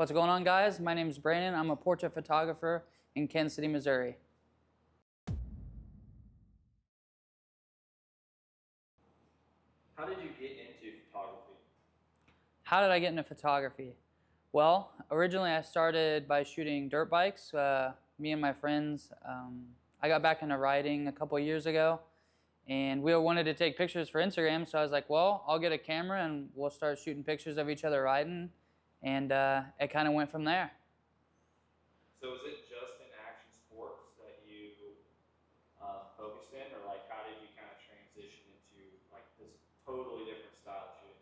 What's going on, guys? My name is Brandon. I'm a portrait photographer in Kansas City, Missouri. How did you get into photography? How did I get into photography? Well, originally I started by shooting dirt bikes. Me and my friends, I got back into riding a couple years ago, and we wanted to take pictures for Instagram, so I was like, well, I'll get a camera and we'll start shooting pictures of each other riding, and it kind of went from there. So is it just in action sports that you focused in, or like how did you kind of transition into like this totally different style of shooting?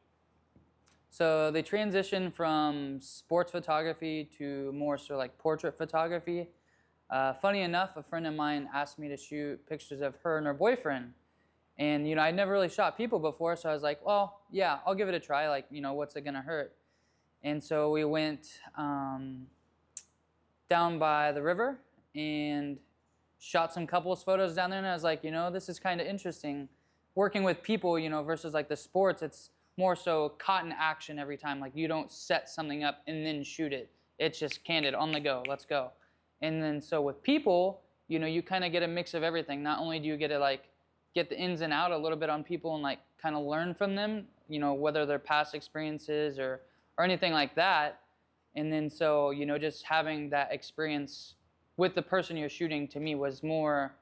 So they transitioned from sports photography to more so like portrait photography. Funny enough, a friend of mine asked me to shoot pictures of her and her boyfriend. And, I'd never really shot people before, so I was like, well, yeah, I'll give it a try. Like, what's it gonna hurt? And so we went down by the river and shot some couples photos down there, and I was like, this is kind of interesting. Working with people, versus like the sports, it's more so caught in action every time. Like, you don't set something up and then shoot it. It's just candid, on the go, let's go. And then so with people, you kind of get a mix of everything. Not only do you get to like get the ins and out a little bit on people and like kind of learn from them, whether their past experiences or anything like that. And then so, just having that experience with the person you're shooting, to me, was more,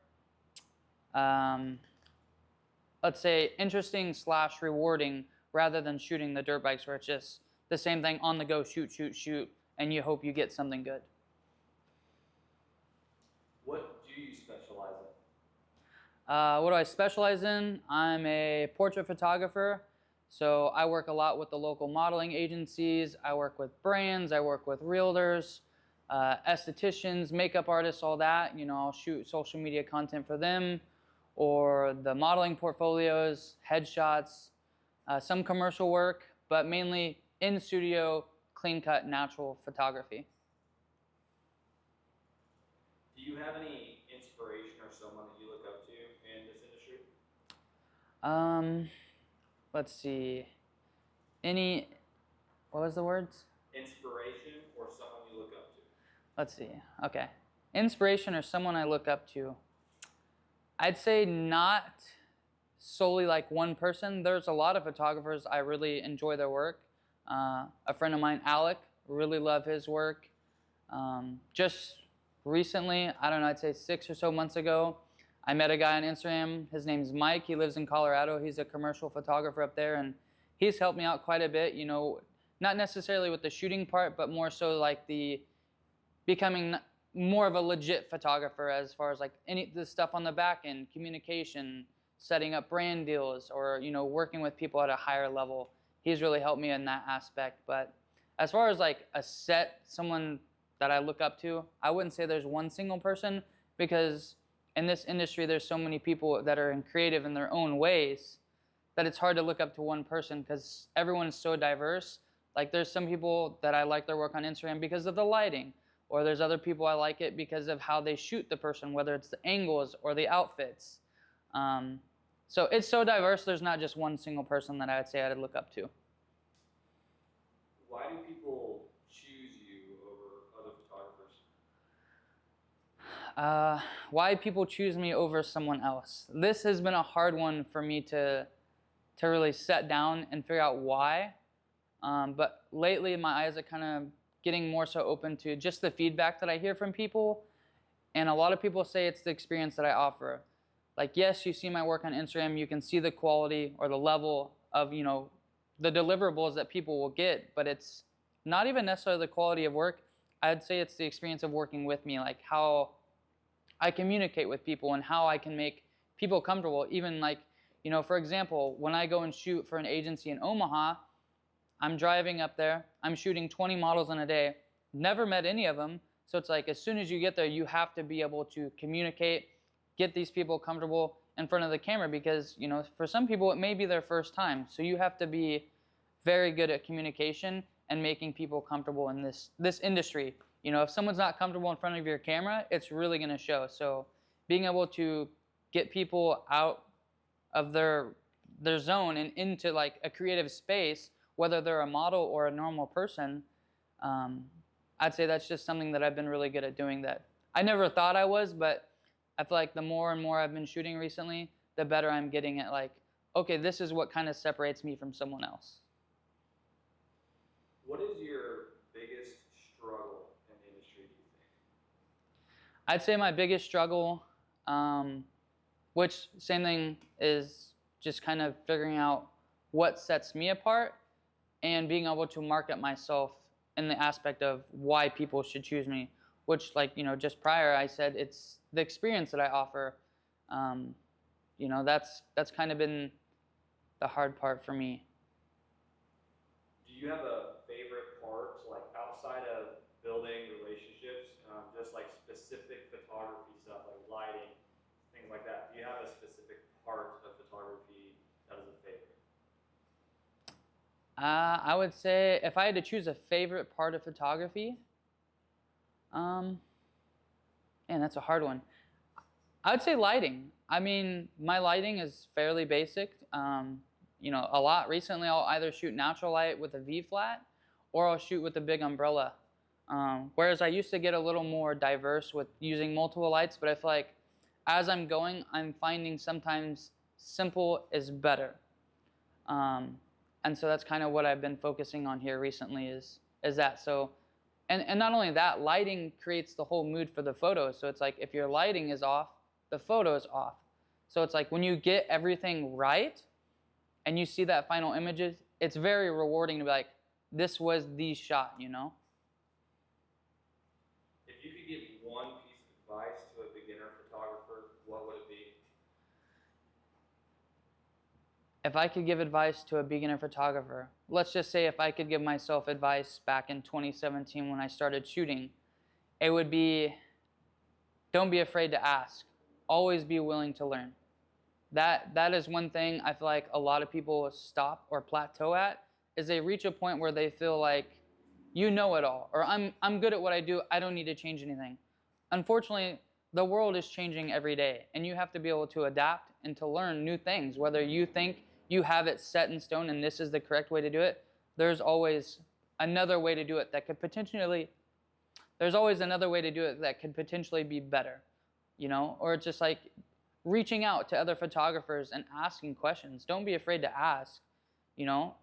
let's say, interesting / rewarding, rather than shooting the dirt bikes where it's just the same thing, on the go, shoot, shoot, shoot, and you hope you get something good. What do you specialize in? What do I specialize in? I'm a portrait photographer, so I work a lot with the local modeling agencies. I work with brands. I work with realtors, estheticians, makeup artists, all that. I'll shoot social media content for them, or the modeling portfolios, headshots, some commercial work, but mainly in studio, clean-cut, natural photography. Do you have any inspiration or someone that you look up to in this industry? Let's see. What was the words? Inspiration or someone you look up to? Let's see. Okay. Inspiration or someone I look up to. I'd say not solely like one person. There's a lot of photographers I really enjoy their work. A friend of mine, Alec, really love his work. Just recently, I don't know, I'd say 6 or so months ago, I met a guy on Instagram. His name's Mike. He lives in Colorado. He's a commercial photographer up there, and he's helped me out quite a bit, not necessarily with the shooting part, but more so like the becoming more of a legit photographer, as far as like the stuff on the back end, communication, setting up brand deals, or working with people at a higher level. He's really helped me in that aspect. But as far as like someone that I look up to, I wouldn't say there's one single person, because in this industry there's so many people that are creative in their own ways that it's hard to look up to one person, because everyone is so diverse. Like, there's some people that I like their work on Instagram because of the lighting, or there's other people I like it because of how they shoot the person, whether it's the angles or the outfits. So it's so diverse, there's not just one single person that I would say I'd look up to. Why do people choose you over other photographers? Why people choose me over someone else? This has been a hard one for me to really set down and figure out why. But lately my eyes are kind of getting more so open to just the feedback that I hear from people. And a lot of people say it's the experience that I offer. Like, yes, you see my work on Instagram, you can see the quality or the level of, the deliverables that people will get, but it's not even necessarily the quality of work. I'd say it's the experience of working with me, like how I communicate with people and how I can make people comfortable. Even like, for example, when I go and shoot for an agency in Omaha, I'm driving up there, I'm shooting 20 models in a day, never met any of them. So it's like, as soon as you get there, you have to be able to communicate, get these people comfortable in front of the camera, because, for some people it may be their first time. So you have to be very good at communication and making people comfortable in this industry. If someone's not comfortable in front of your camera, it's really going to show. So being able to get people out of their zone and into like a creative space, whether they're a model or a normal person, I'd say that's just something that I've been really good at doing that I never thought I was, but I feel like the more and more I've been shooting recently, the better I'm getting at, like, okay, this is what kind of separates me from someone else. What is your biggest struggle in the industry, do you think? I'd say my biggest struggle, which same thing, is just kind of figuring out what sets me apart and being able to market myself in the aspect of why people should choose me, which, like, just prior I said it's the experience that I offer. That's kind of been the hard part for me. Do you have a favorite part, like outside of building relationships, just like specific photography stuff, like lighting, things like that? Do you have a specific part of photography that is a favorite? I would say if I had to choose a favorite part of photography, man, that's a hard one. I would say lighting. I mean, my lighting is fairly basic. A lot recently I'll either shoot natural light with a V flat or I'll shoot with a big umbrella. Whereas I used to get a little more diverse with using multiple lights, but I feel like as I'm going, I'm finding sometimes simple is better. And so that's kind of what I've been focusing on here recently is that. So, and not only that, lighting creates the whole mood for the photo. So it's like if your lighting is off, the photo is off. So it's like when you get everything right and you see that final images, it's very rewarding to be like, this was the shot, If you could give one piece of advice to a beginner photographer, what would it be? If I could give advice to a beginner photographer, let's just say if I could give myself advice back in 2017 when I started shooting, it would be, don't be afraid to ask. Always be willing to learn. That is one thing I feel like a lot of people stop or plateau at, is they reach a point where they feel like, you know it all, or I'm good at what I do, I don't need to change anything. Unfortunately, the world is changing every day, and you have to be able to adapt and to learn new things. Whether you think you have it set in stone and this is the correct way to do it, there's always another way to do it that could potentially, be better, or it's just like reaching out to other photographers and asking questions. Don't be afraid to ask.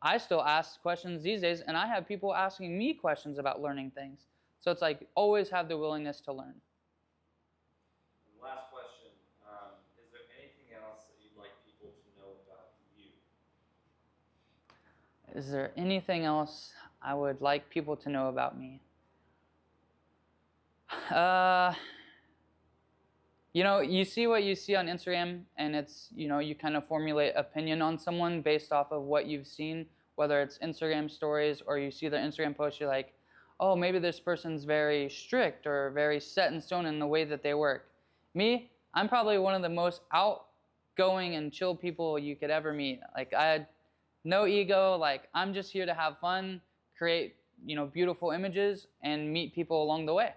I still ask questions these days, and I have people asking me questions about learning things. So it's like, always have the willingness to learn. Last question, is there anything else that you'd like people to know about you? Is there anything else I would like people to know about me? You see what you see on Instagram, and it's, you kind of formulate opinion on someone based off of what you've seen, whether it's Instagram stories or you see their Instagram post, you're like, oh, maybe this person's very strict or very set in stone in the way that they work. Me, I'm probably one of the most outgoing and chill people you could ever meet. Like, I had no ego. Like, I'm just here to have fun, create, beautiful images, and meet people along the way.